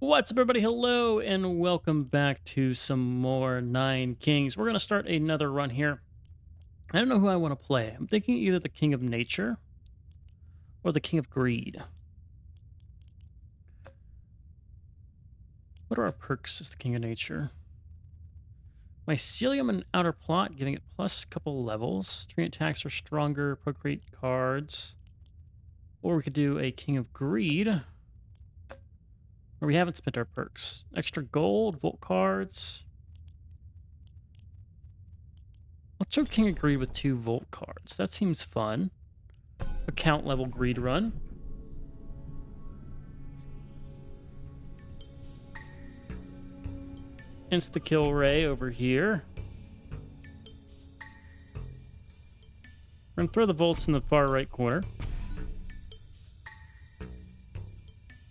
What's up, everybody? Hello, and welcome back to some more Nine Kings. We're going to start another run here. I don't know who I want to play. I'm thinking either the King of Nature or the King of Greed. What are our perks as the King of Nature? Mycelium and Outer Plot, giving it plus a couple levels. Tree attacks are stronger, procreate cards. Or we could do a King of Greed, where we haven't spent our perks. Extra gold, Volt cards. Let's show King of Greed with 2 Volt cards. That seems fun. Account level Greed run. Insta-kill Ray over here. We're going to throw the Volts in the far right corner.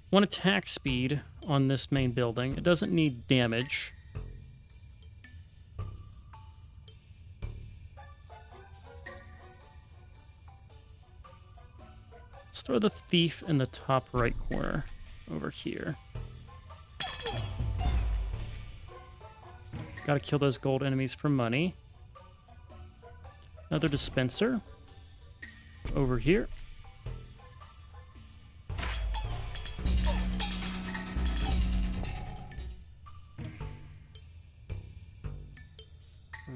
1 attack speed on this main building. It doesn't need damage. Let's throw the Thief in the top right corner over here. Gotta kill those gold enemies for money. Another dispenser over here.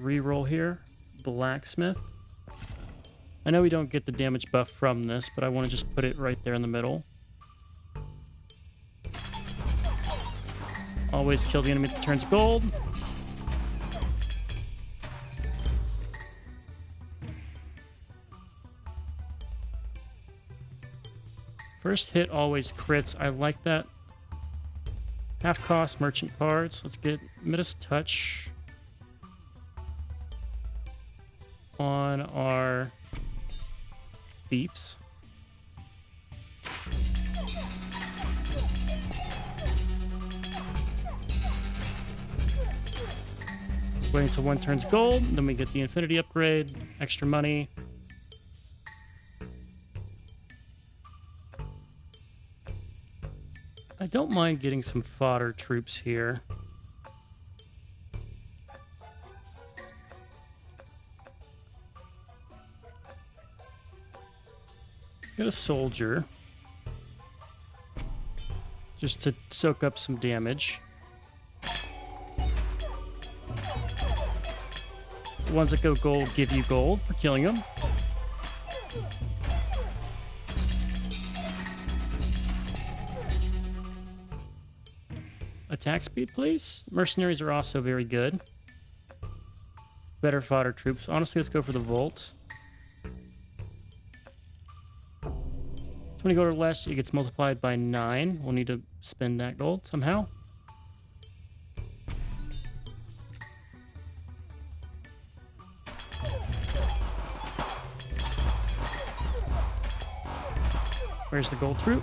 Reroll here. Blacksmith. I know we don't get the damage buff from this, but I want to just put it right there in the middle. Always kill the enemy that turns gold. First hit always crits. I like that. Half cost merchant cards. Let's get Midas Touch on our thieves. Wait until 1 turns gold, then we get the infinity upgrade, extra money. I don't mind getting some fodder troops here. Get a soldier. Just to soak up some damage. The ones that go gold give you gold for killing them. Attack speed, please. Mercenaries are also very good. Better fodder troops. Honestly, let's go for the Volt. 20 gold or less, it gets multiplied by 9. We'll need to spend that gold somehow. Where's the gold troop?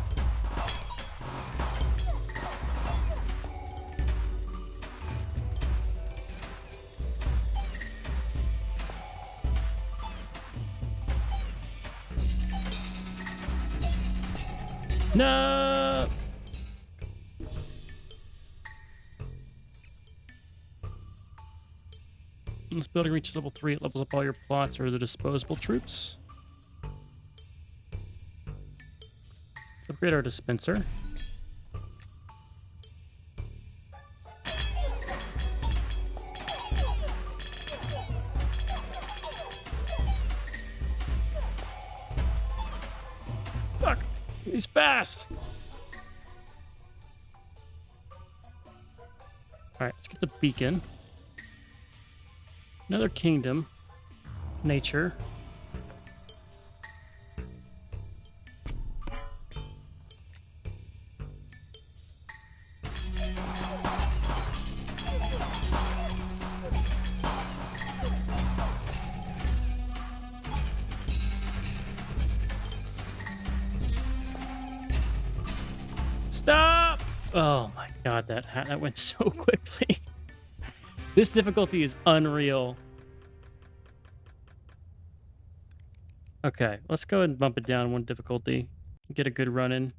No! When this building reaches level 3, it levels up all your plots or the disposable troops. Let's upgrade our dispenser. Fuck! He's fast! Alright, let's get the beacon. Another kingdom. Nature. Stop! Oh my god, that went so quickly. This difficulty is unreal. Okay, let's go ahead and bump it down 1 difficulty. Get a good run in.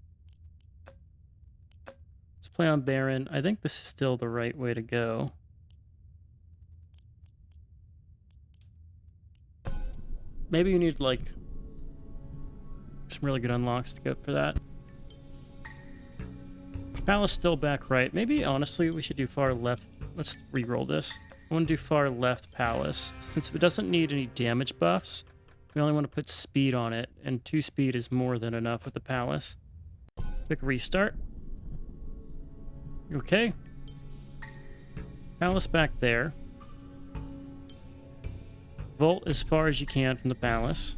Let's play on Baron. I think this is still the right way to go. Maybe you need, like, some really good unlocks to go for that. Palace still back right. Maybe, honestly, we should do far left. Let's re-roll this. I want to do far left Palace. Since it doesn't need any damage buffs, we only want to put speed on it, and 2 speed is more than enough with the Palace. Quick restart. Okay. Palace back there. Vault as far as you can from the Palace.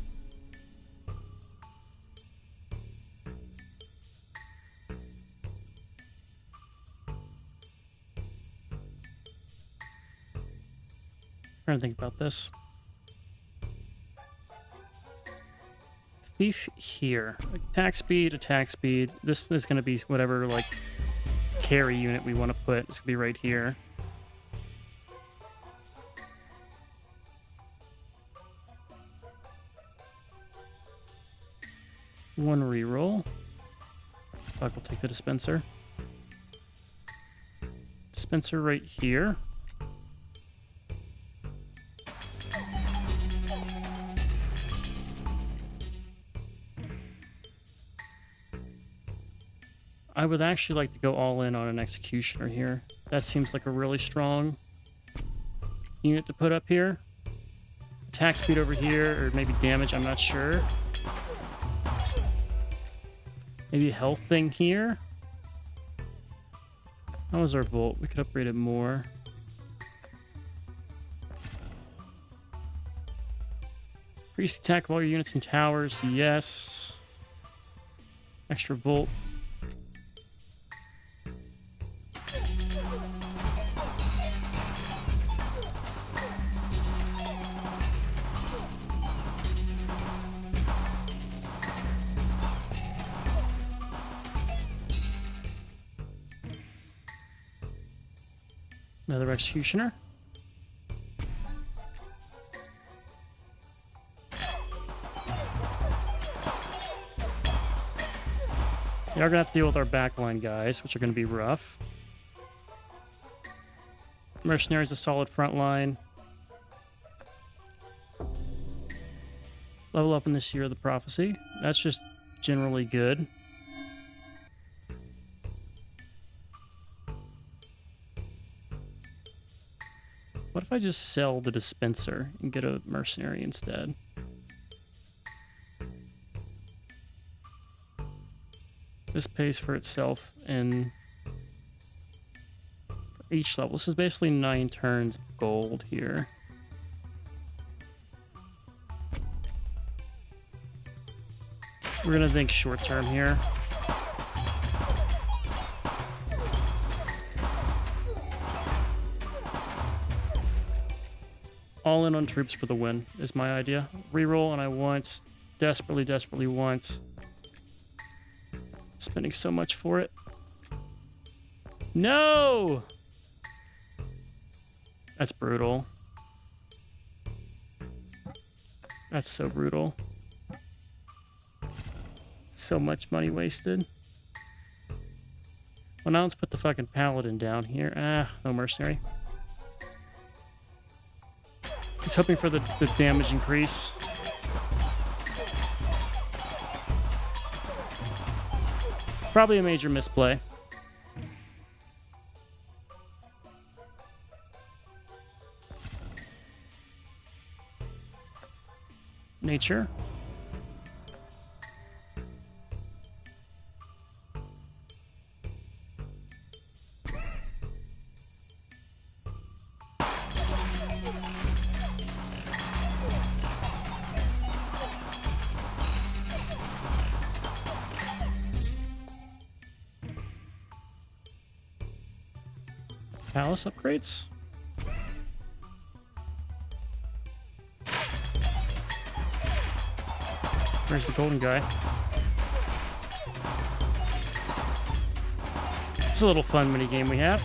Trying to think about this. Thief here. Attack speed, attack speed. This is going to be whatever, like, carry unit we want to put. It's going to be right here. One reroll. Fuck, we'll take the dispenser. Dispenser right here. I would actually like to go all in on an executioner here. That seems like a really strong unit to put up here. Attack speed over here, or maybe damage, I'm not sure. Maybe a health thing here. How was our Volt? We could upgrade it more. Increase attack of all your units and towers, yes. Extra Volt. Another executioner. We are going to have to deal with our backline guys, which are going to be rough. Mercenaries a solid front line. Level up in this Year of the Prophecy. That's just generally good. What if I just sell the dispenser and get a mercenary instead? This pays for itself in each level. This is basically 9 turns of gold here. We're gonna think short term here. All in on troops for the win is my idea. Reroll, and I want, desperately want. Spending so much for it. No! That's brutal. That's so brutal. So much money wasted. Well, now let's put the fucking paladin down here. Ah, no mercenary. He's hoping for the damage increase. Probably a major misplay. Nature. Palace upgrades. Where's the golden guy? It's a little fun mini game we have.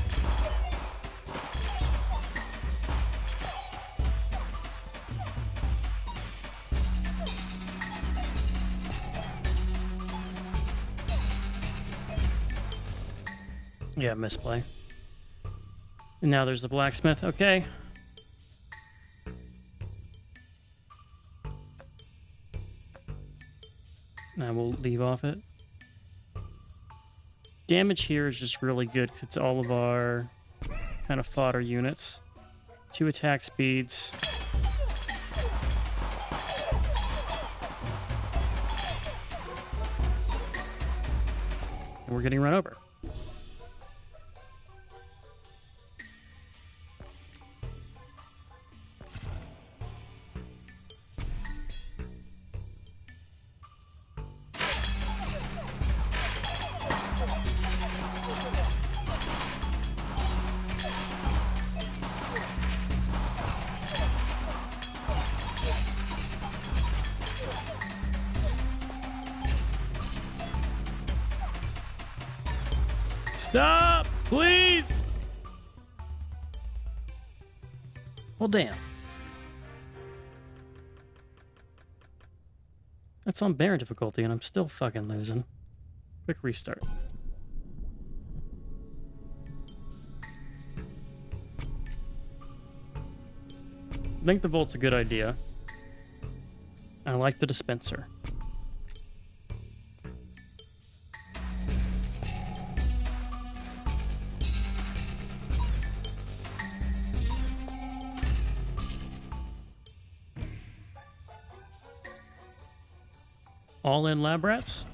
Yeah, misplay. And now there's the blacksmith. Okay. Now we'll leave off it. Damage here is just really good because it's all of our kind of fodder units. 2 attack speeds. And we're getting run over. Stop! Please! Well, damn. That's on Baron difficulty, and I'm still fucking losing. Quick restart. I think the Volt's a good idea. I like the dispenser. All in lab rats.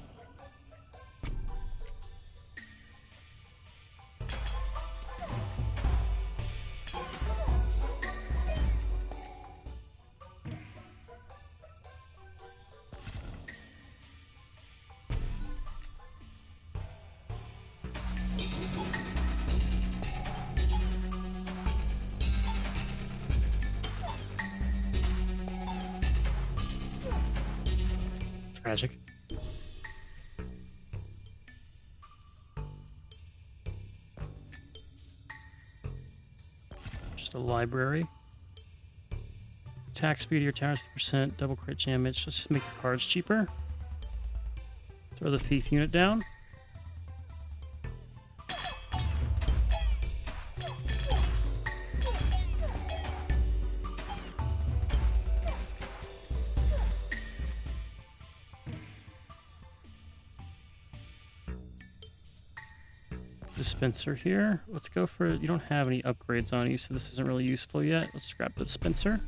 Tragic. Just a library. Attack speed of your towers 50%, double crit damage. Let's just make the cards cheaper. Throw the thief unit down. Dispenser here. Let's go for, you don't have any upgrades on you, so this isn't really useful yet. Let's grab the dispenser.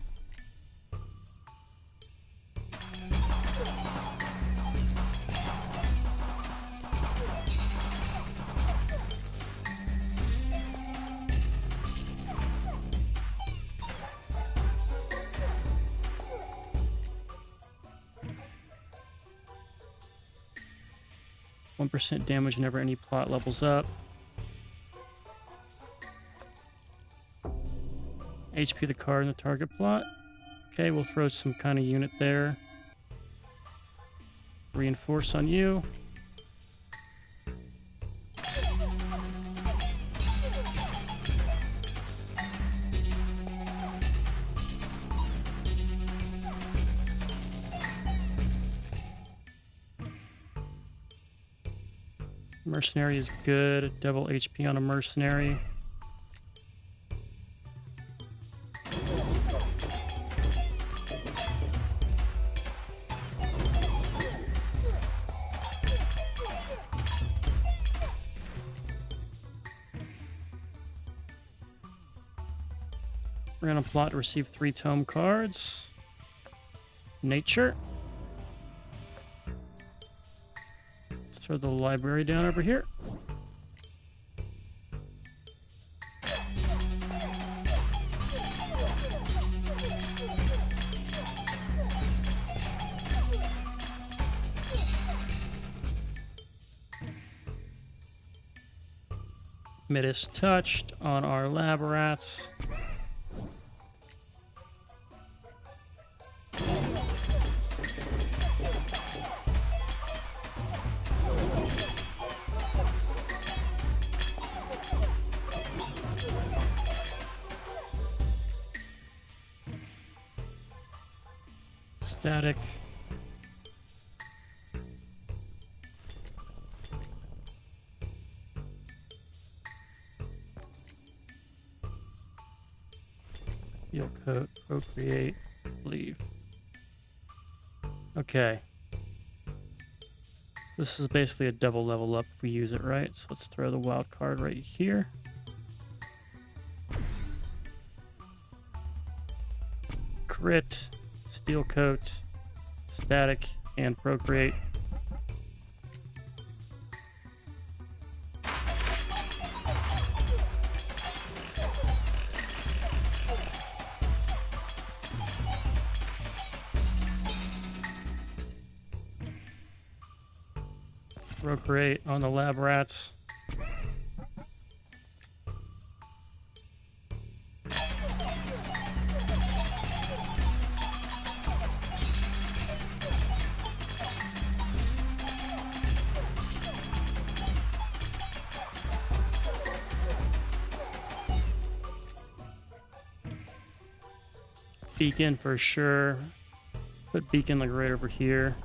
%1 damage whenever any plot levels up. HP of the card in the target plot. Okay, we'll throw some kind of unit there. Reinforce on you. Mercenary is good. Double HP on a mercenary. We're going to plot to receive 3 tome cards. Nature. Let's throw the library down over here. Midas touched on our lab rats. Static. Steel coat, procreate, leave. Okay. This is basically a double level up if we use it right. So let's throw the wild card right here. Crit, steel coat, static, and procreate. Procreate on the lab rats. Beacon for sure. Put beacon like right over here.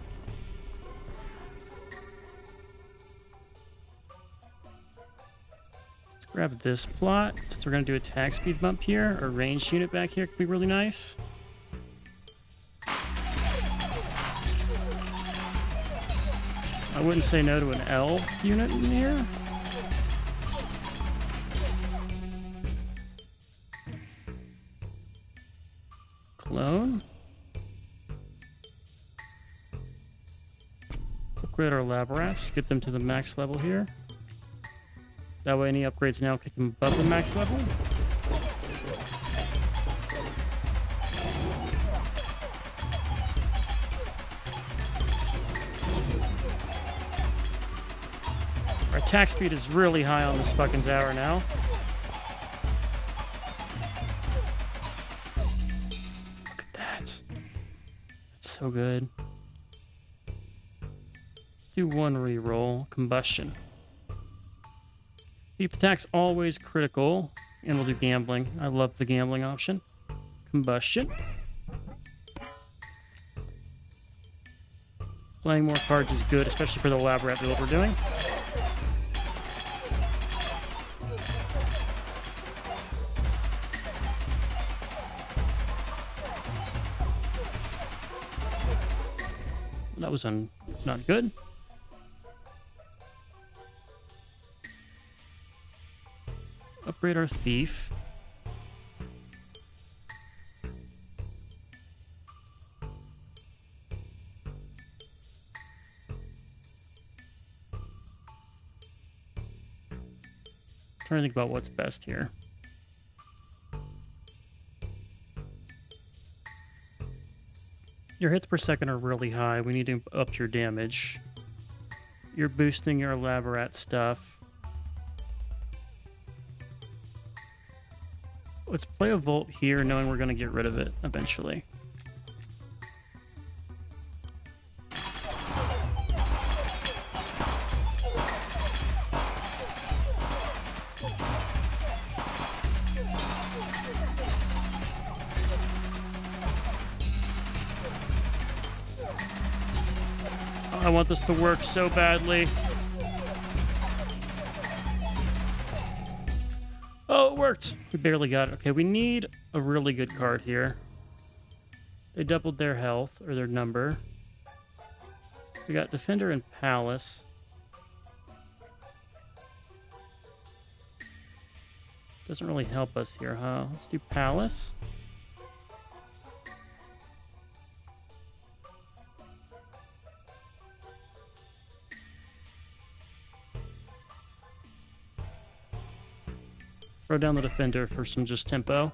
Let's grab this plot. Since we're going to do attack speed bump here, or ranged unit back here could be really nice. I wouldn't say no to an L unit in here. Clone. Let's upgrade our lab rats, get them to the max level here. That way any upgrades now kick them above the max level. Our attack speed is really high on this fucking Zower now. Look at that. That's so good. Let's do one reroll. Combustion. Deep attack's always critical. And we'll do gambling. I love the gambling option. Combustion. Playing more cards is good, especially for the lab rat build we're doing. That was not good. Upgrade our thief. Trying to think about what's best here. Your hits per second are really high. We need to up your damage. You're boosting your elaborate stuff. Let's play a Volt here, knowing we're going to get rid of it eventually. I want this to work so badly. Oh, it worked. We barely got it. Okay, we need a really good card here. They doubled their health, or their number. We got Defender and Palace. Doesn't really help us here, huh? Let's do Palace. Throw down the Defender for some just tempo.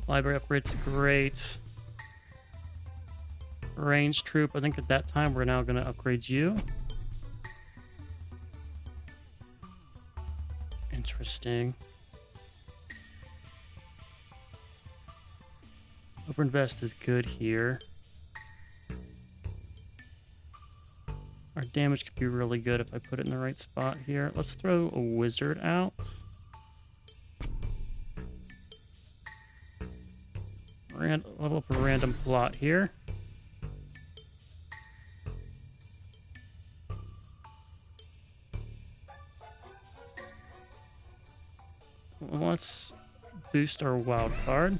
Library upgrade's great. Range troop, I think at that time we're now going to upgrade you. Interesting. Overinvest is good here. Our damage could be really good if I put it in the right spot here. Let's throw a wizard out. Level up a random plot here. Let's boost our wild card.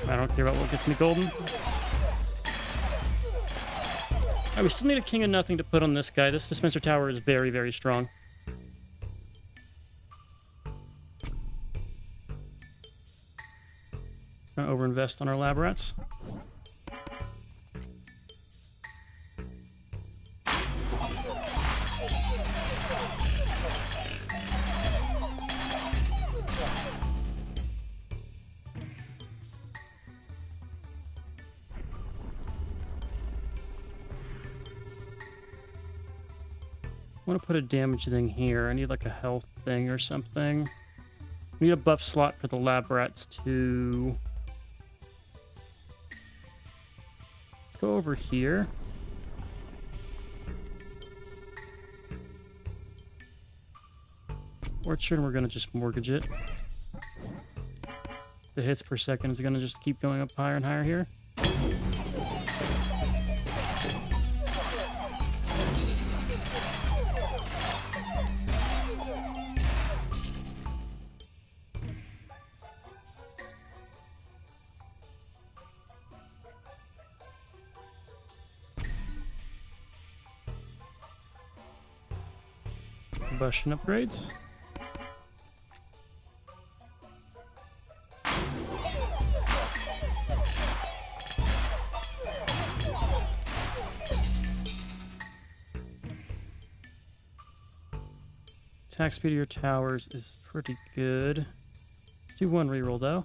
I don't care about what gets me golden. Alright, we still need a king of nothing to put on this guy. This dispenser tower is very, very strong. Gonna overinvest on our lab rats. I want to put a damage thing here. I need like a health thing or something. I need a buff slot for the lab rats too. Let's go over here. Orchard, we're going to just mortgage it. The hits per second is going to just keep going up higher and higher here. Combustion upgrades. Attack speed of your towers is pretty good. Let's do one reroll though.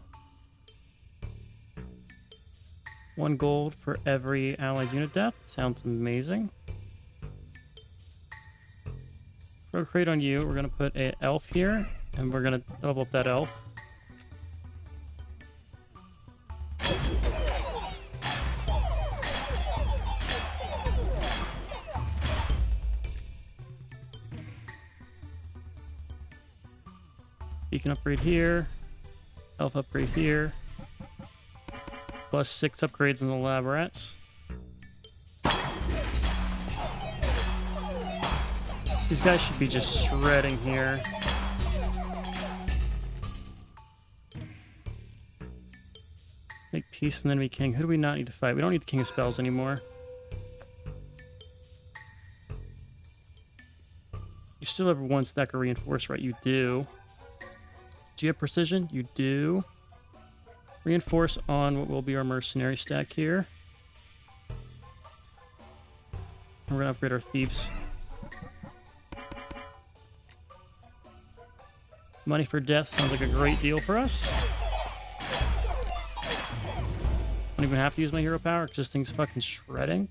1 gold for every allied unit death. Sounds amazing. Procreate on you. We're going to put an elf here, and we're going to level up that elf. Beacon upgrade here. Elf upgrade here. Plus 6 upgrades in the lab rats. These guys should be just shredding here. Make peace with the enemy king. Who do we not need to fight? We don't need the king of spells anymore. You still have 1 stack of reinforce, right? You do. Do you have precision? You do. Reinforce on what will be our mercenary stack here. We're going to upgrade our thieves. Money for death sounds like a great deal for us. Don't even have to use my hero power because this thing's fucking shredding.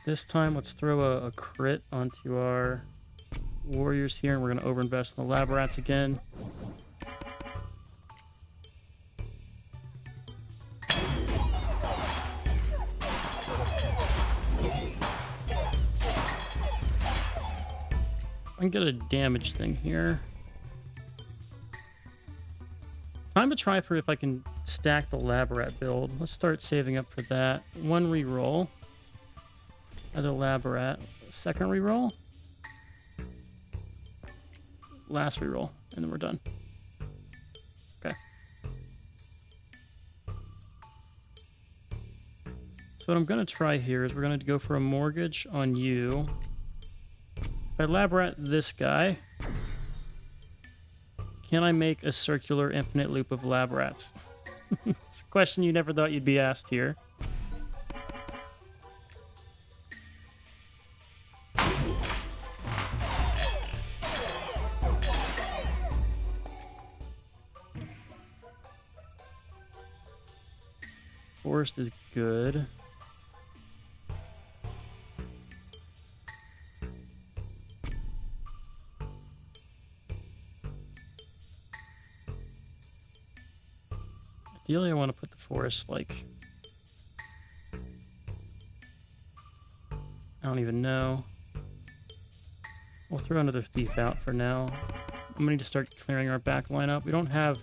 This time, let's throw a crit onto our warriors here, and we're going to overinvest in the lab rats again. I can get a damage thing here. Time to try for if I can stack the lab rat build. Let's start saving up for that. 1 reroll. Another lab rat. 2nd reroll. Last reroll. And then we're done. Okay. So what I'm going to try here is we're going to go for a mortgage on you. If I lab rat this guy, can I make a circular infinite loop of lab rats? It's a question you never thought you'd be asked here. Forest is good. Ideally, I want to put the forest, like... I don't even know. We'll throw another thief out for now. I'm gonna need to start clearing our back line up. We don't have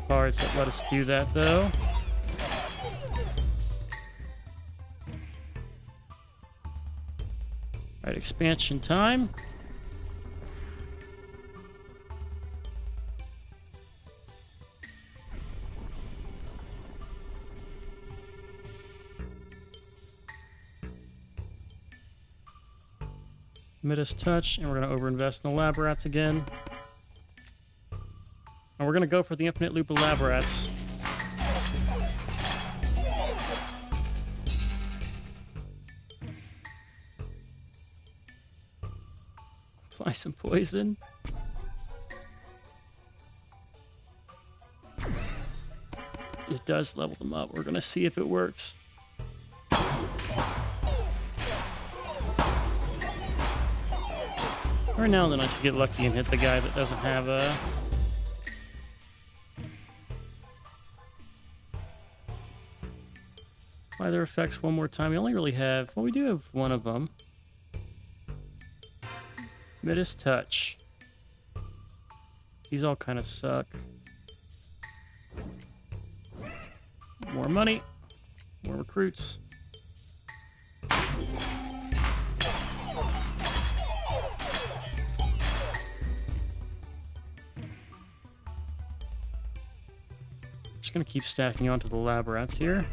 cards that let us do that, though. Alright, expansion time. Midas touch, and we're going to overinvest in the lab rats again. And we're going to go for the infinite loop of lab rats. Apply some poison. It does level them up. We're going to see if it works. Every now and then I should get lucky and hit the guy that doesn't have a... Apply their effects one more time. We only really have... Well, we do have one of them. Midas touch. These all kind of suck. More money. More recruits. Just gonna keep stacking onto the lab rats here.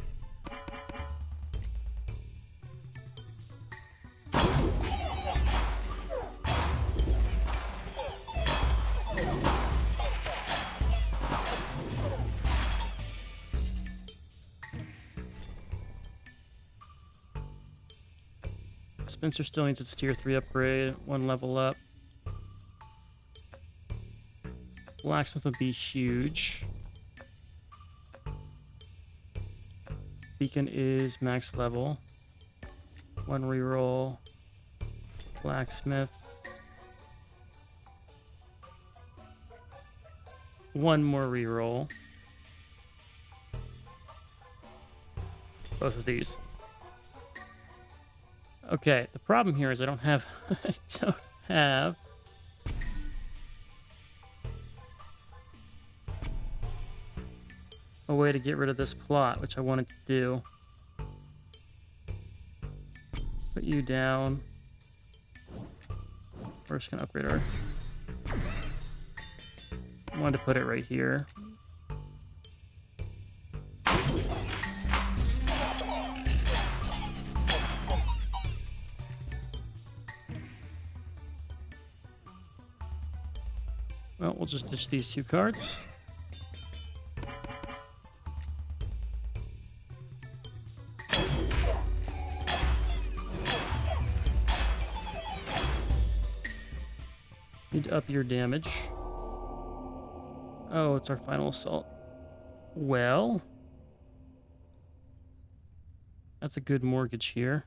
Spencer still needs its tier 3 upgrade, 1 level up. Blacksmith would be huge. Beacon is max level. 1 reroll. Blacksmith. 1 more reroll. Both of these. Okay, the problem here is I don't have a way to get rid of this plot, which I wanted to do. Put you down. We're just gonna upgrade our... I wanted to put it right here. Well, we'll just ditch these 2 cards. Need to up your damage. Oh, it's our final assault. Well, that's a good mortgage here.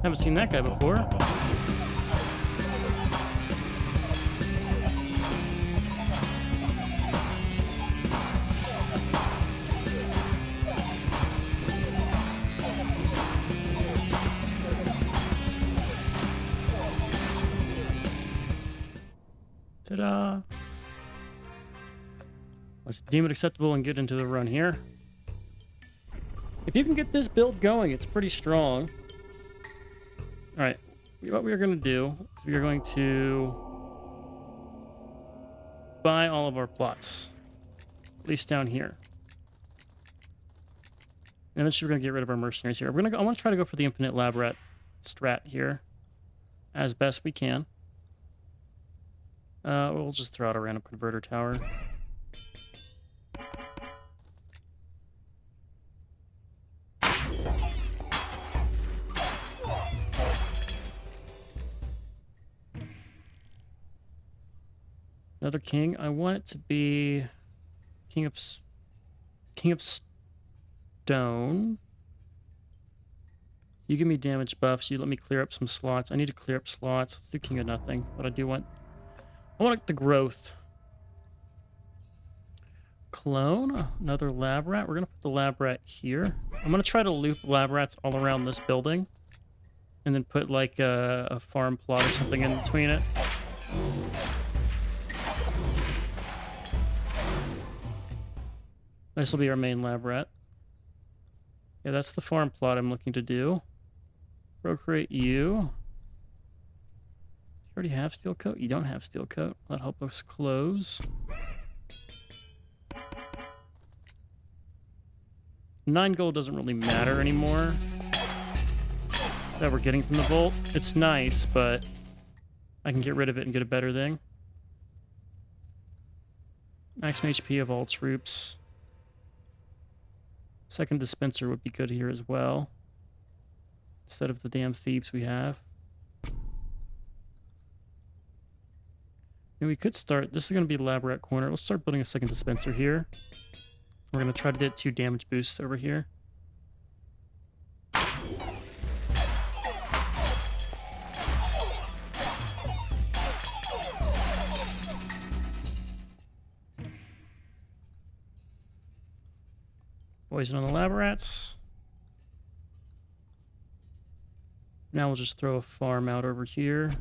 Haven't seen that guy before. Ta-da! Let's deem it acceptable and get into the run here. If you can get this build going, it's pretty strong. Alright, what we are going to do is we are going to buy all of our plots. At least down here. And eventually we're going to get rid of our mercenaries here. I want to try to go for the infinite lab rat strat here. As best we can. We'll just throw out a random converter tower. Another king. I want it to be king of stone. You give me damage buffs. You let me clear up some slots. I need to clear up slots. Let's do King of Nothing. But I want the growth. Clone. Another lab rat. We're going to put the lab rat here. I'm going to try to loop lab rats all around this building. And then put like a farm plot or something in between it. This will be our main lab rat. Yeah, that's the farm plot I'm looking to do. Procreate you. You already have steel coat? You don't have steel coat. That'll help us close. 9 gold doesn't really matter anymore. That we're getting from the vault. It's nice, but I can get rid of it and get a better thing. Maximum HP of all troops. Second dispenser would be good here as well. Instead of the damn thieves we have. And we could start... This is going to be lab rat corner. Let's start building a second dispenser here. We're going to try to get 2 damage boosts over here. Poison on the lab rats. Now we'll just throw a farm out over here.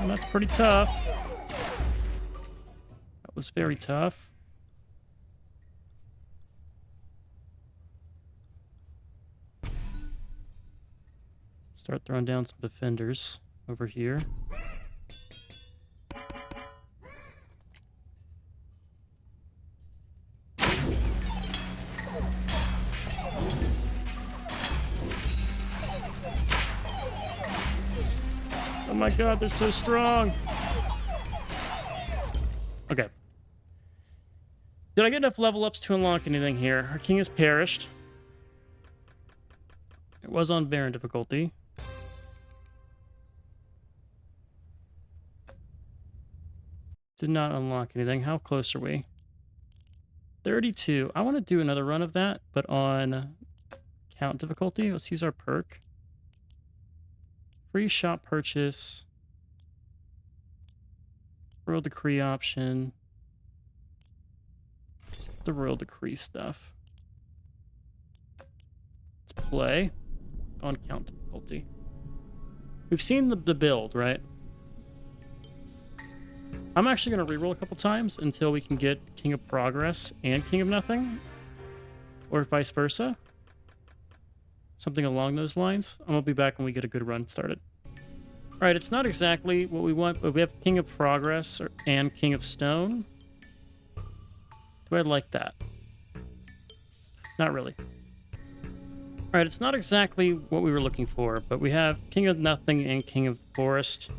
And that's pretty tough. That was very tough. Start throwing down some defenders over here. Oh my god, they're so strong! Okay. Did I get enough level ups to unlock anything here? Our king has perished. It was on Baron difficulty. Did not unlock anything. How close are we? 32. I want to do another run of that, but on count difficulty. Let's use our perk. Free shop purchase. Royal Decree option. The Royal Decree stuff. Let's play on count difficulty. We've seen the build, right? I'm actually going to reroll a couple times until we can get King of Progress and King of Nothing. Or vice versa. Something along those lines. I'm going to be back when we get a good run started. Alright, it's not exactly what we want, but we have King of Progress and King of Stone. Do I like that? Not really. Alright, it's not exactly what we were looking for, but we have King of Nothing and King of Forest.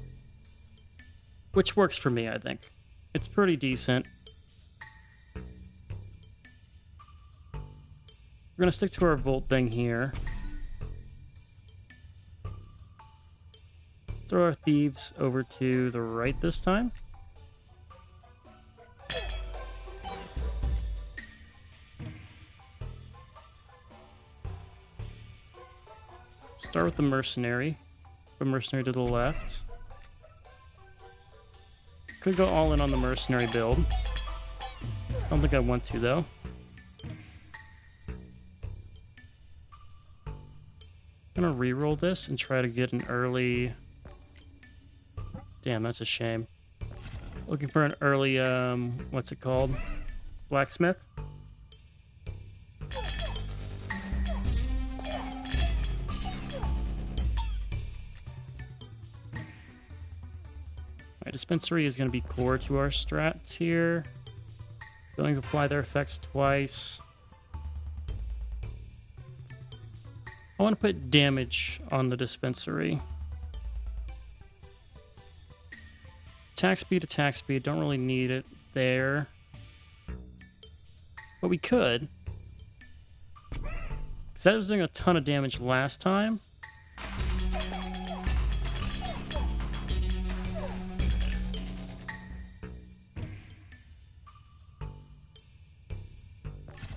Which works for me, I think. It's pretty decent. We're going to stick to our Volt thing here. Let's throw our Thieves over to the right this time. Start with the Mercenary. The Mercenary to the left. Could go all in on the Mercenary build. I don't think I want to, though. I'm gonna reroll this and try to get an early... Damn, that's a shame. Looking for an early, what's it called? Blacksmith? My dispensary is going to be core to our strats here. Going to apply their effects twice. I want to put damage on the dispensary. Attack speed, don't really need it. there. But we could. Because that was doing a ton of damage last time.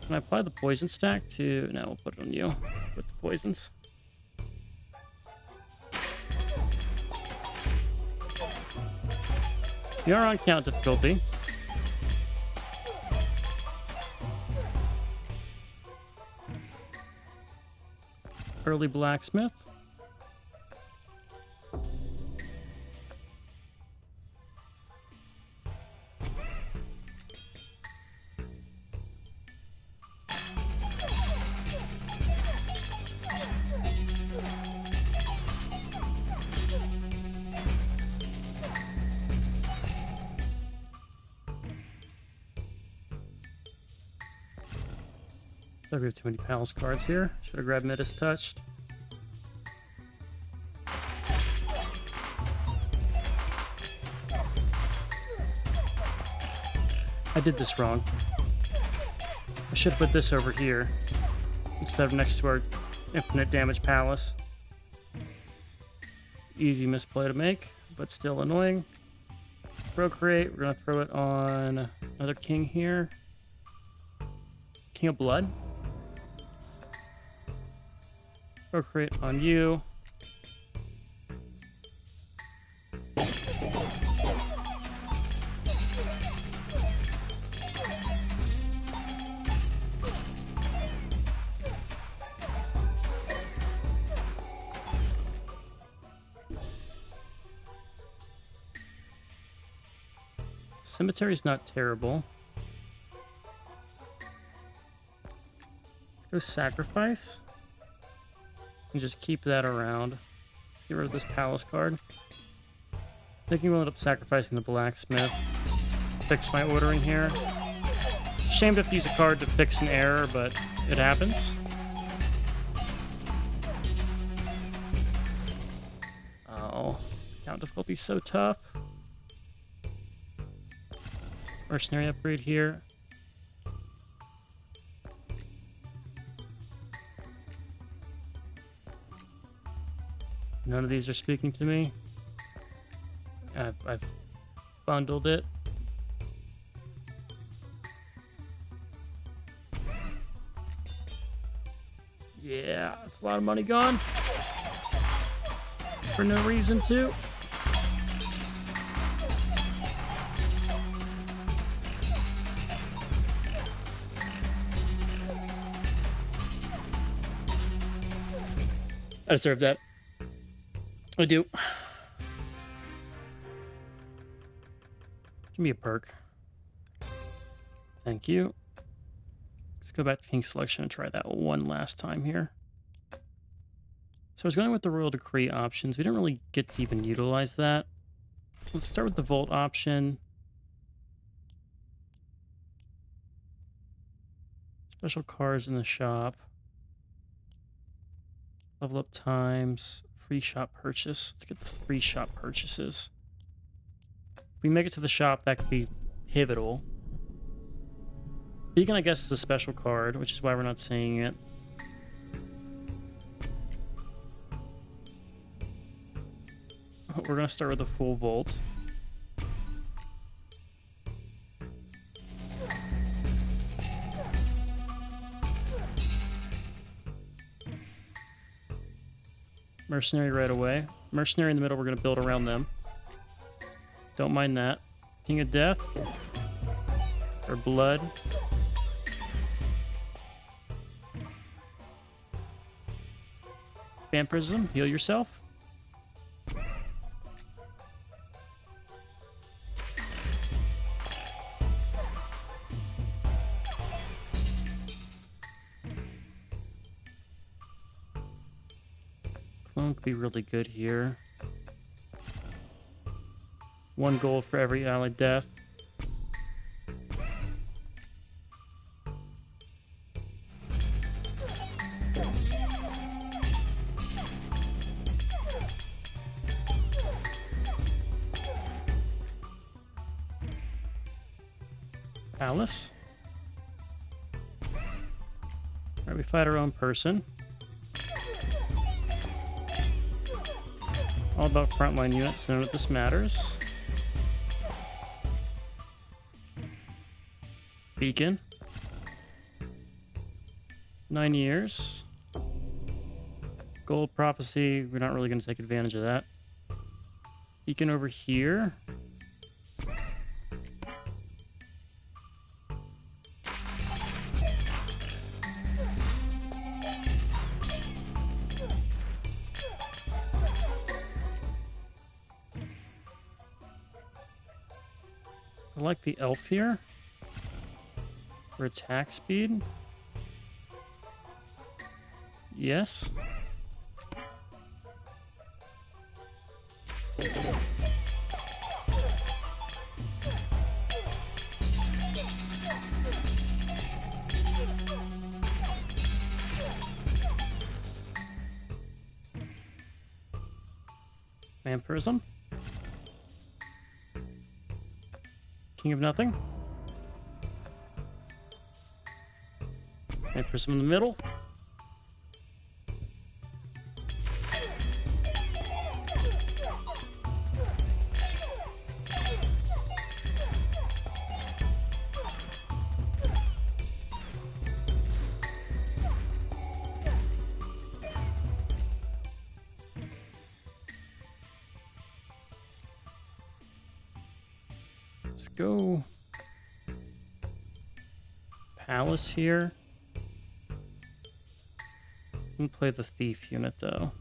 Can I apply the poison stack to... No, we'll put it on you with the poisons. We are on count difficulty. Early blacksmith. So we have too many palace cards here. Should have grabbed Midas Touched. I did this wrong. I should have put this over here instead of next to our infinite damage palace. Easy misplay to make, but still annoying. Procreate, we're gonna throw it on another king here. King of Blood. Procreate on you. Cemetery's not terrible. Let's go sacrifice. And just keep that around. Let's get rid of this palace card. I think we'll end up sacrificing the blacksmith. Fix my ordering here. Shame to have to use a card to fix an error, but it happens. Oh, count difficulty's so tough. Mercenary upgrade here. None of these are speaking to me. I've bundled it. Yeah, it's a lot of money gone. For no reason to. I deserve that. I do. Give me a perk. Thank you. Let's go back to King Selection and try that one last time here. So I was going with the Royal Decree options. We didn't really get to even utilize that. Let's start with the Volt option. Special cards in the shop. Level up times. Free shop purchase. Let's get the free shop purchases. If we make it to the shop, that could be pivotal. Beacon, I guess, is a special card, which is why we're not seeing it. We're going to start with a full Volt. Mercenary right away. Mercenary in the middle, we're going to build around them. Don't mind that. King of Death. Or Blood. Vampirism, heal yourself. Clone could be really good here. 1 gold for every allied death. palace. Alright, we fight our own person. All about frontline units, none of this matters. Beacon. 9 years. Gold prophecy, we're not really going to take advantage of that. Beacon over here. I like the elf here for attack speed. Yes. Vampirism. King of nothing. Vampirism in the middle. Let's go. Palace here. I'm gonna play the thief unit though.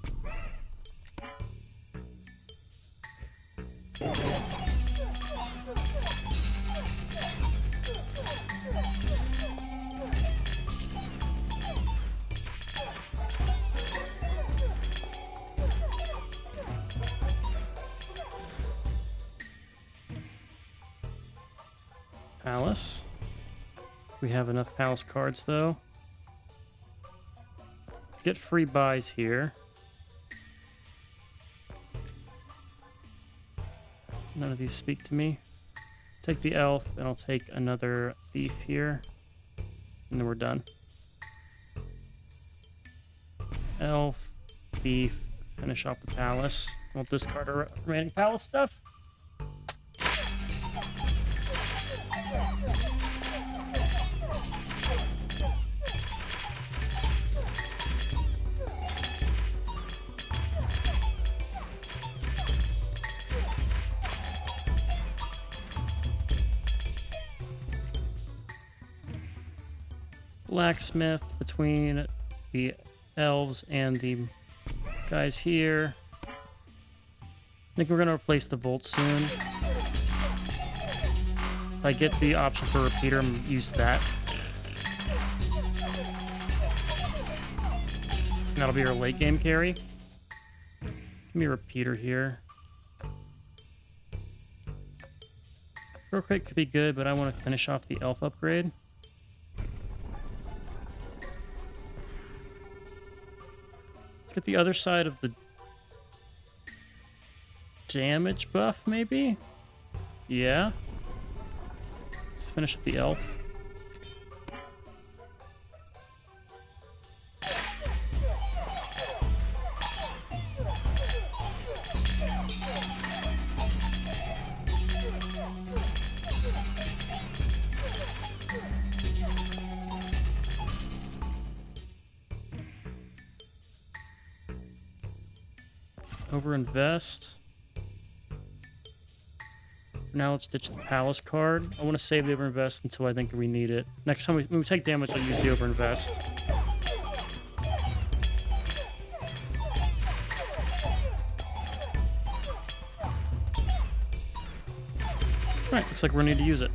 Palace. We have enough palace cards though. Get free buys here. None of these speak to me. Take the elf and I'll take another thief here. And then we're done. Elf, thief, finish off the palace. We'll discard our remaining palace stuff. Blacksmith between the elves and the guys here. I think we're going to replace the Volt soon. If I get the option for repeater, I'm going to use that. And that'll be our late game carry. Give me a repeater here. Roguelike could be good, but I want to finish off the elf upgrade. Let's get the other side of the damage buff, maybe? Yeah. Let's finish up the elf. Overinvest. Now let's ditch the palace card. I want to save the overinvest until I think we need it. Next time when we take damage, I'll use the overinvest. Alright, looks like we're going to need to use it.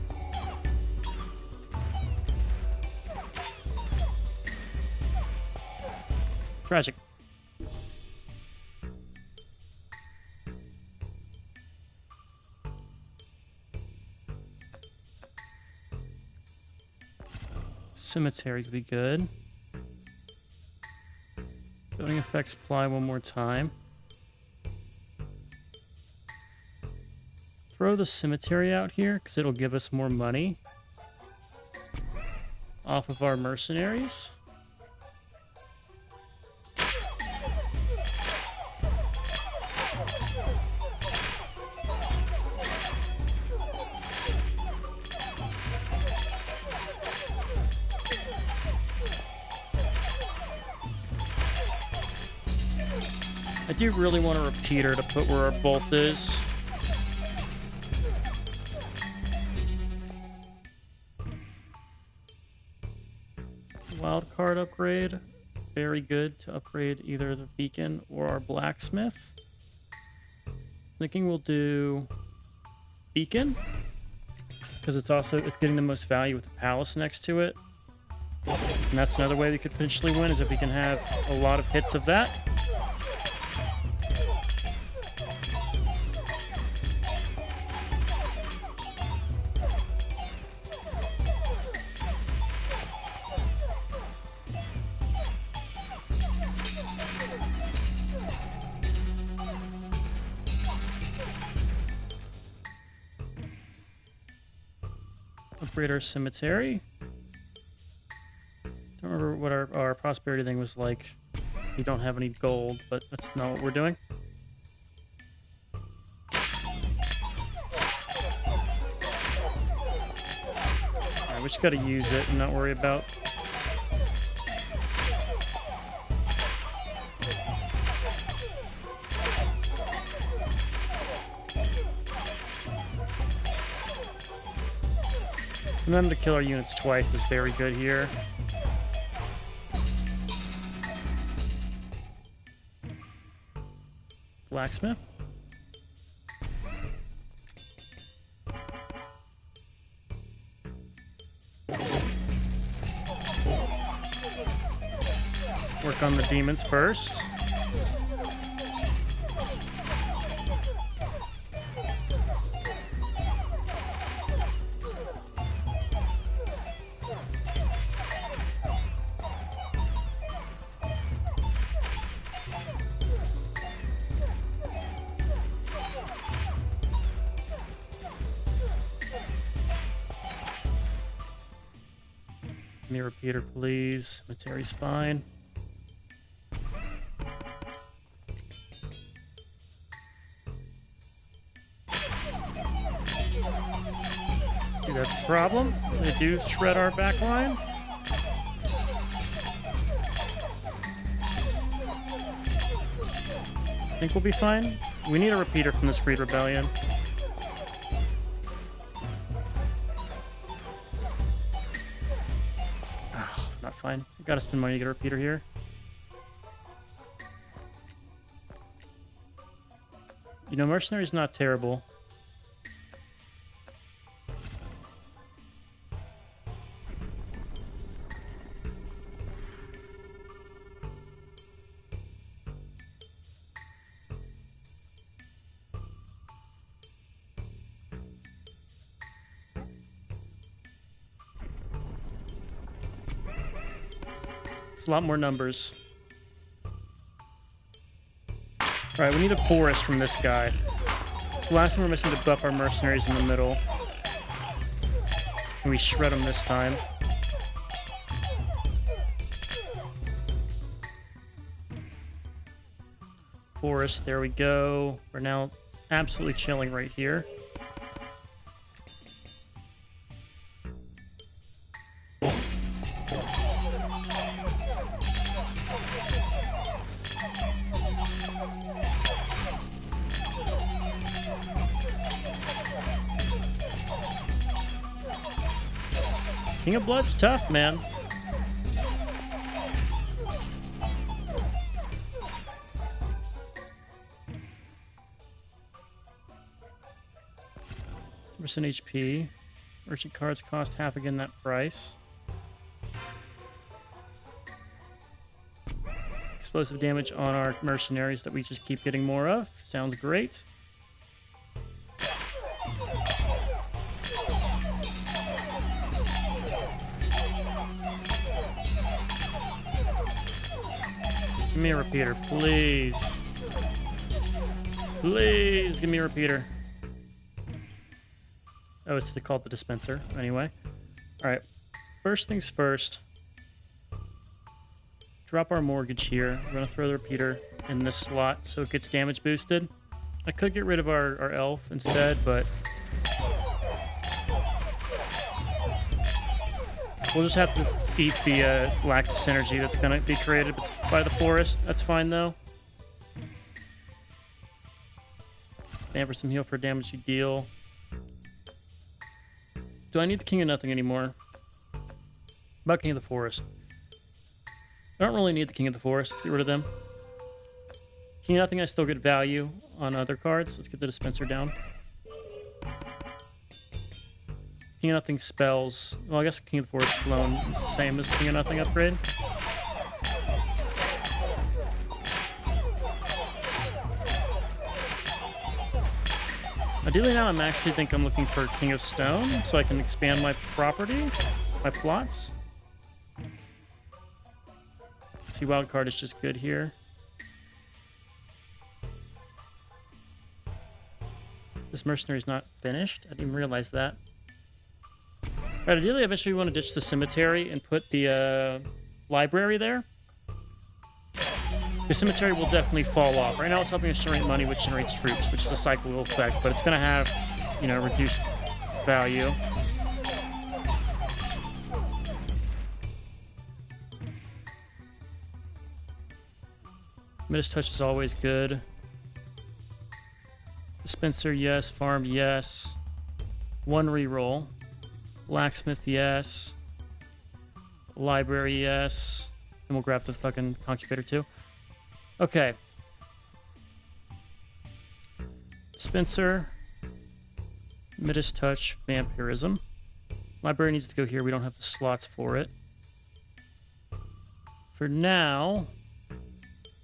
Tragic. Cemetery could be good. Building effects apply one more time. Throw the cemetery out here because it'll give us more money. off of our mercenaries. I do really want a repeater to put where our bolt is. Wild card upgrade. Very good to upgrade either the beacon or our blacksmith. Thinking we'll do beacon because it's getting the most value with the palace next to it. And that's another way we could potentially win, is if we can have a lot of hits of that. Upgrade our cemetery. Don't remember what our prosperity thing was like. We don't have any gold, but that's not what we're doing. Alright, we just gotta use it and not worry about. Remember to kill our units twice is very good here. Blacksmith. Work on the demons first. Give me a repeater, please. Cemetery's fine. See, that's a problem. They do shred our back line. I think we'll be fine. We need a repeater from this Freed Rebellion. Not fine. I gotta spend money to get a repeater here. You know, mercenary's not terrible. A lot more numbers. Alright, we need a forest from this guy. It's the last thing we're missing to buff our mercenaries in the middle. And we shred them this time. Forest, there we go. We're now absolutely chilling right here. King of Blood's tough, man. Percent HP. Merchant cards cost half again that price. Explosive damage on our mercenaries that we just keep getting more of. Sounds great. Give me a repeater, please. Please give me a repeater. Oh, it's called the dispenser. Anyway. Alright. first things first. Drop our mortgage here. We're going to throw the repeater in this slot so it gets damage boosted. I could get rid of our elf instead, but we'll just have to eat the lack of synergy that's going to be created by the forest. That's fine, though. Vamper some heal for damage you deal. Do I need the King of Nothing anymore? About King of the Forest. I don't really need the King of the Forest. Let's get rid of them. King of Nothing, I still get value on other cards. Let's get the dispenser down. King of Nothing spells. Well, I guess King of the Forest alone is the same as King of Nothing upgrade. Ideally now I'm looking for King of Stone so I can expand my property, my plots. See, wild card is just good here. This mercenary's not finished. I didn't even realize that. Alright, ideally, eventually we want to ditch the cemetery and put the library there. The cemetery will definitely fall off. Right now it's helping us generate money, which generates troops, which is a cyclical effect, but it's going to have, you know, reduced value. Midas Touch is always good. Dispenser, yes. Farm, yes. One reroll. Blacksmith, yes. Library, yes. And we'll grab the fucking Concubator, too. Okay. Dispenser. Midas Touch, Vampirism. Library needs to go here. We don't have the slots for it. For now,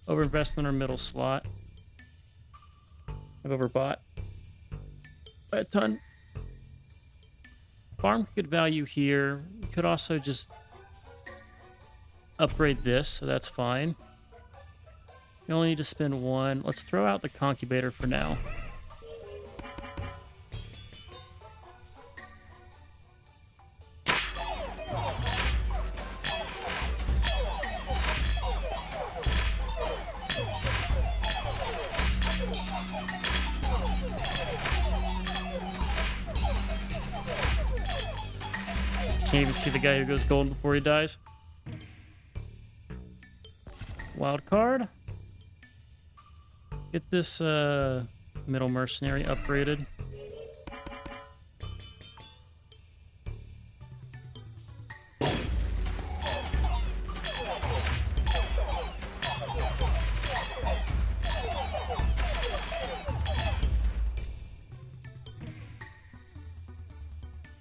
overinvest in our middle slot. I've overbought by a ton. Farm could get value here. We could also just upgrade this, so that's fine. You only need to spend one. Let's throw out the Concubator for now. Can't even see the guy who goes gold before he dies. Wild card. Get this middle mercenary upgraded.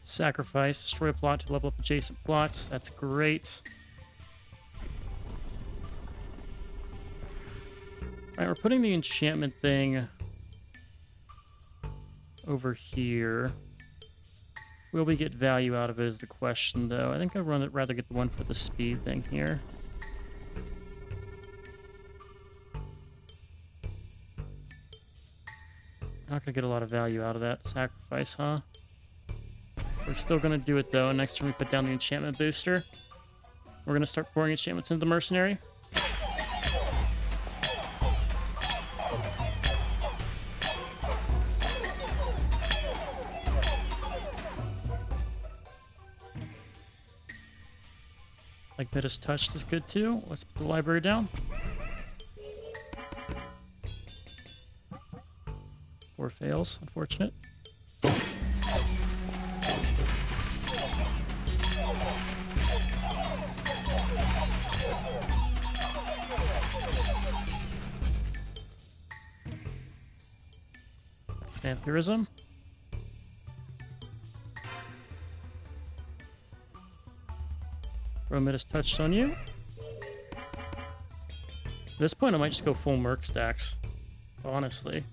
Sacrifice, destroy a plot to level up adjacent plots. That's great. Alright, we're putting the enchantment thing over here. Will we get value out of it is the question, though. I think I'd rather get the one for the speed thing here. Not gonna get a lot of value out of that sacrifice, huh? We're still going to do it, though. Next time we put down the enchantment booster, we're going to start pouring enchantments into the mercenary. Like Midas Touched is good, too. Let's put the library down. 4 fails. Unfortunate. Vampirism. Midas Touched on you. At this point, I might just go full Merc stacks. Honestly.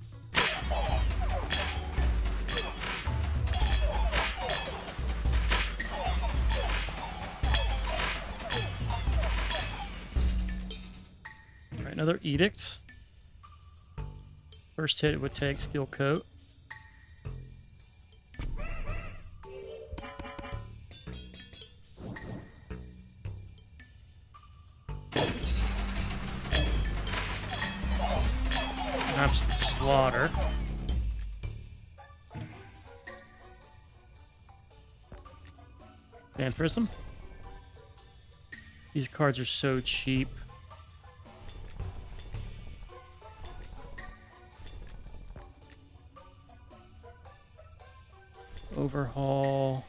Alright, another Edict. First hit, it would take Steel Coat. slaughter. Vampirism. These cards are so cheap. Overhaul.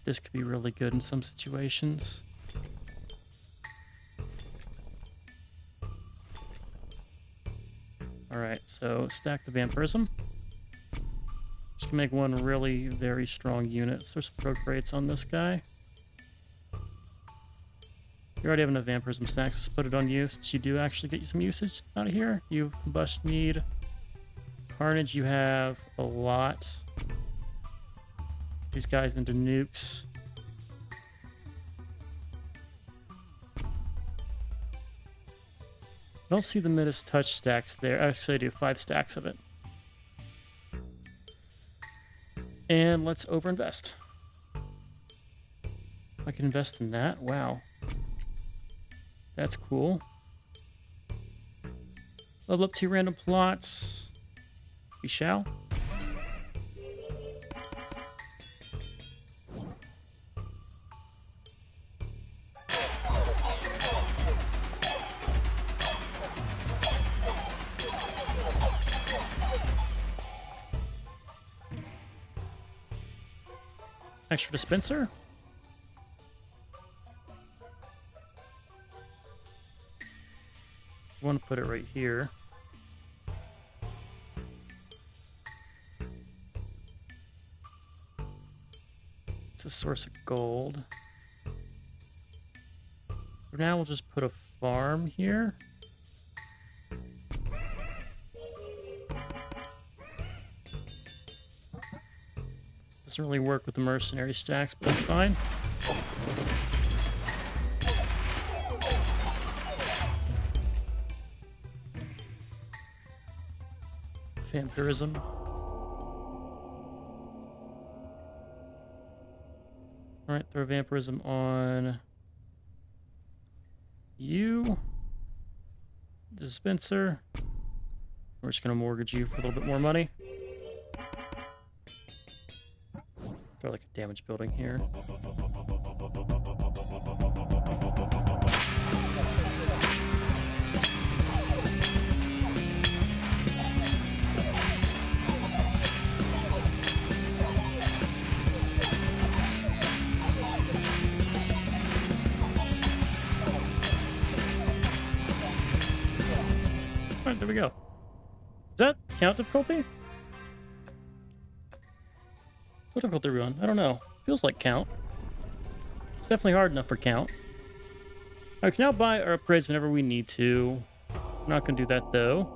This could be really good in some situations. Alright, so stack the Vampirism. Just gonna make one really very strong unit. So there's some procreates on this guy. You already have enough Vampirism stacks. Let's put it on you since you do actually get some usage out of here. You have Combust need. Carnage, you have a lot. These guys into nukes. I don't see the Midas Touch stacks there. Actually, I do 5 stacks of it. And let's overinvest. I can invest in that? Wow. That's cool. Level up 2 random plots. We shall. Extra dispenser. I want to put it right here. It's a source of gold. For now, we'll just put a farm here. Doesn't really work with the mercenary stacks, but that's fine. Vampirism. Alright, throw Vampirism on you. Dispenser. We're just going to mortgage you for a little bit more money. Throw like a damage building here. Alright, there we go. Does that count difficulty? What difficulty are we on? I don't know. Feels like count. It's definitely hard enough for count. I can now buy our upgrades whenever we need to. I'm not going to do that, though.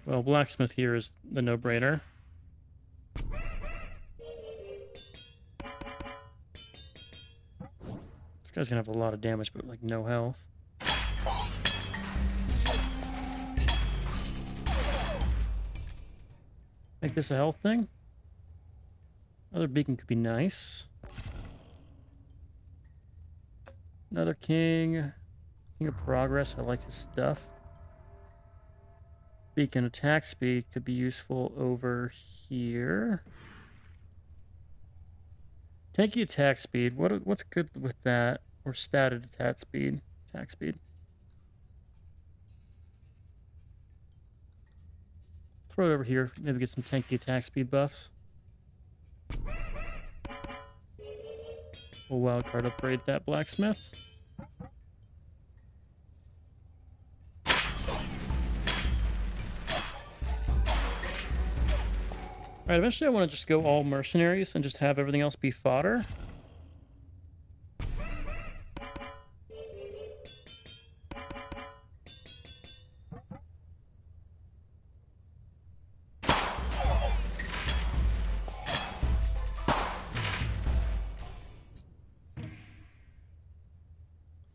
Well, blacksmith here is the no-brainer. This guy's going to have a lot of damage, but, like, no health. Make this a health thing. Another beacon could be nice. Another king. King of progress. I like his stuff. Beacon attack speed could be useful over here. Tanky attack speed. What's good with that? Or statted attack speed. Attack speed. Throw it over here. Maybe get some tanky attack speed buffs. We'll wildcard upgrade that blacksmith. Alright, eventually I want to just go all mercenaries and just have everything else be fodder.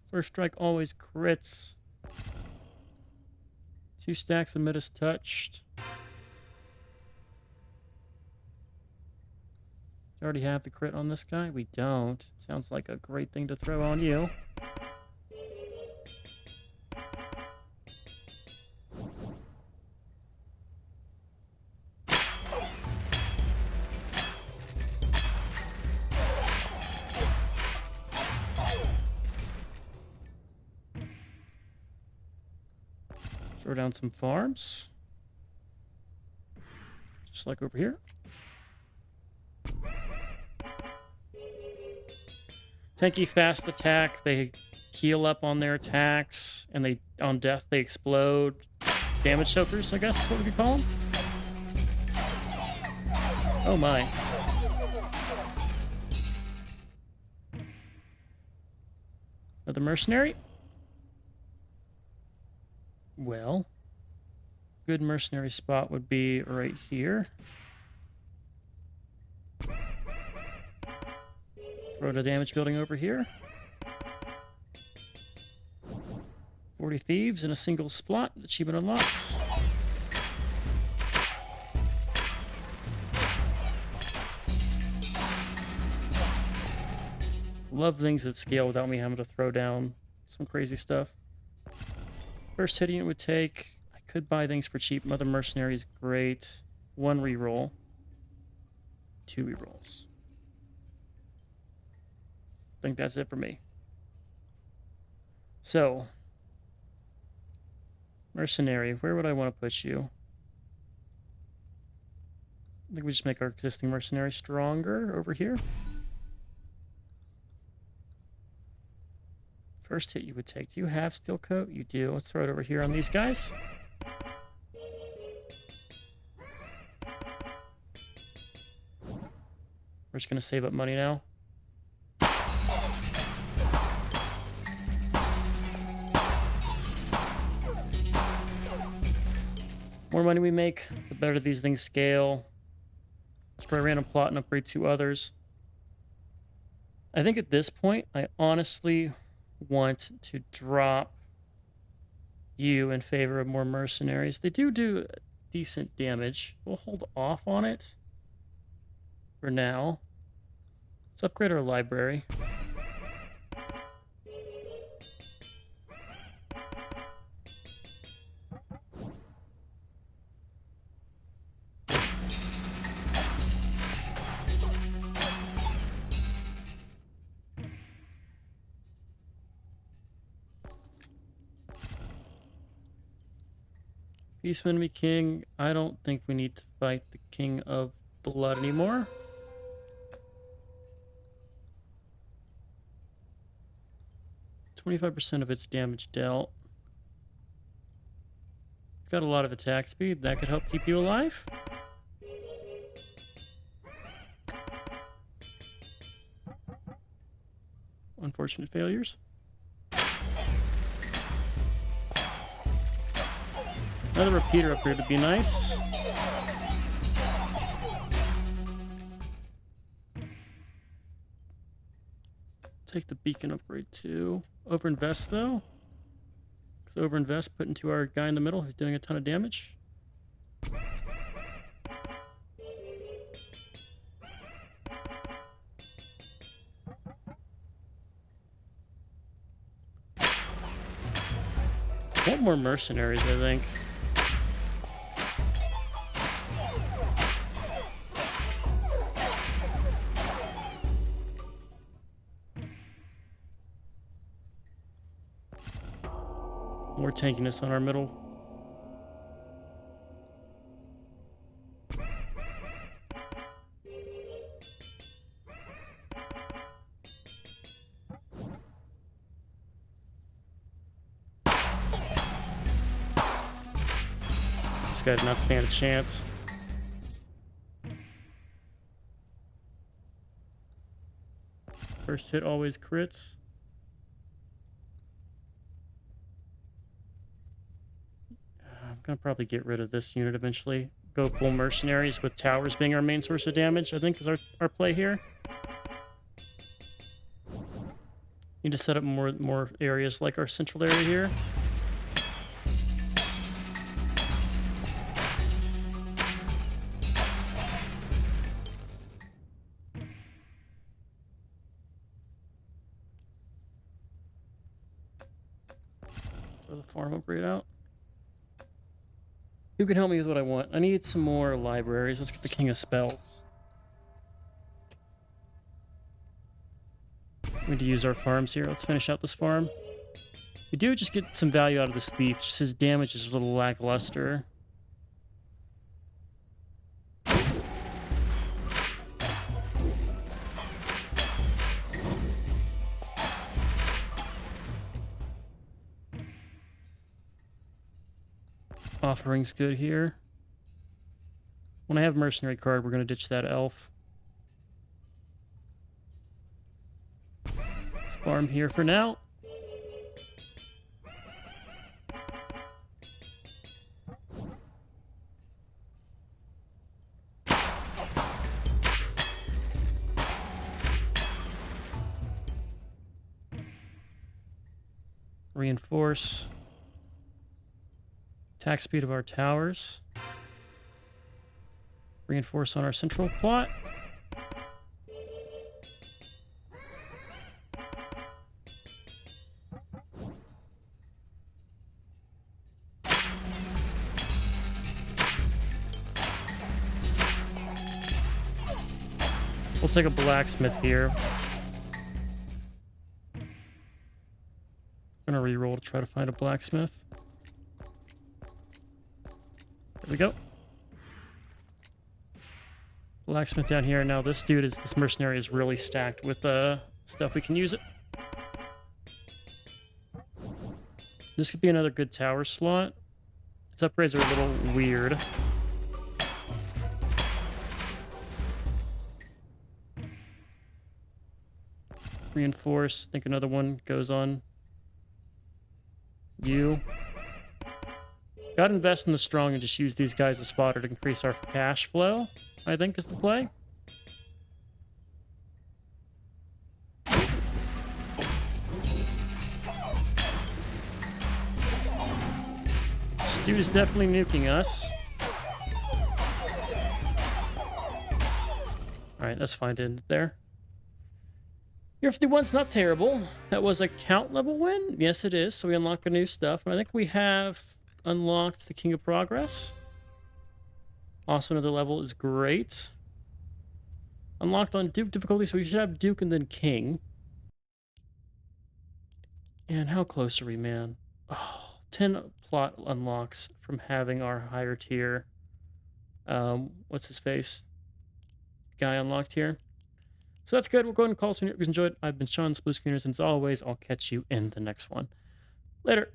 First strike always crits. 2 stacks of Midas touched. Do we already have the crit on this guy? We don't. Sounds like a great thing to throw on you. Throw down some farms. Just like over here. Tanky fast attack. They heal up on their attacks, and they on death they explode. Damage soakers, I guess is what we could call them. Oh my. Another mercenary? Well, good mercenary spot would be right here. Throw the damage building over here. 40 thieves in a single spot. Achievement unlocks. Love things that scale without me having to throw down some crazy stuff. First hit unit would take... I could buy things for cheap. Mother Mercenary is great. 1 reroll. 2 rerolls. I think that's it for me. So... Mercenary, where would I want to put you? I think we just make our existing mercenary stronger over here. First hit you would take. Do you have steel coat? You do. Let's throw it over here on these guys. We're just going to save up money now. More money we make, the better these things scale. Destroy random plot and upgrade 2 others. I think at this point, I honestly want to drop you in favor of more mercenaries. They do decent damage. We'll hold off on it for now. Let's upgrade our library. Peace enemy king. I don't think we need to fight the king of blood anymore. %25 of its damage dealt. Got a lot of attack speed. That could help keep you alive. Unfortunate failures. Another repeater up here would be nice. Take the beacon upgrade too. Overinvest though. Because overinvest put into our guy in the middle who's doing a ton of damage. Want more mercenaries, I think. More tankiness on our middle. This guy did not stand a chance. First hit always crits. I'm gonna probably get rid of this unit eventually. Go full mercenaries with towers being our main source of damage, I think is our play here. Need to set up more areas like our central area here. the farm upgrade out. Who can help me with what I want? I need some more libraries. Let's get the King of Spells. We need to use our farms here. Let's finish out this farm. We do just get some value out of this thief. Just his damage is a little lackluster. Offering's good here. When I have mercenary card, we're going to ditch that elf. Farm here for now. Reinforce. Attack speed of our towers. Reinforce on our central plot. We'll take a blacksmith here. I'm gonna reroll to try to find a blacksmith. There we go. Blacksmith down here. Now this mercenary is really stacked with stuff we can use it. This could be another good tower slot. Its upgrades are a little weird. Reinforce. I think another one goes on you. Gotta invest in the strong and just use these guys as fodder to increase our cash flow, I think is the play. This dude is definitely nuking us. Alright, that's fine to end it there. Year 51's not terrible. That was a count level win? Yes, it is. So we unlock the new stuff. And I think we have unlocked the King of Progress. Also, another level is great. Unlocked on Duke difficulty, so we should have Duke and then King. And how close are we, man? Oh, 10 plot unlocks from having our higher tier. What's his face? Guy unlocked here. So that's good. We'll go ahead and call soon. If you enjoyed, I've been Sean, Blue Screeners, and as always, I'll catch you in the next one. Later.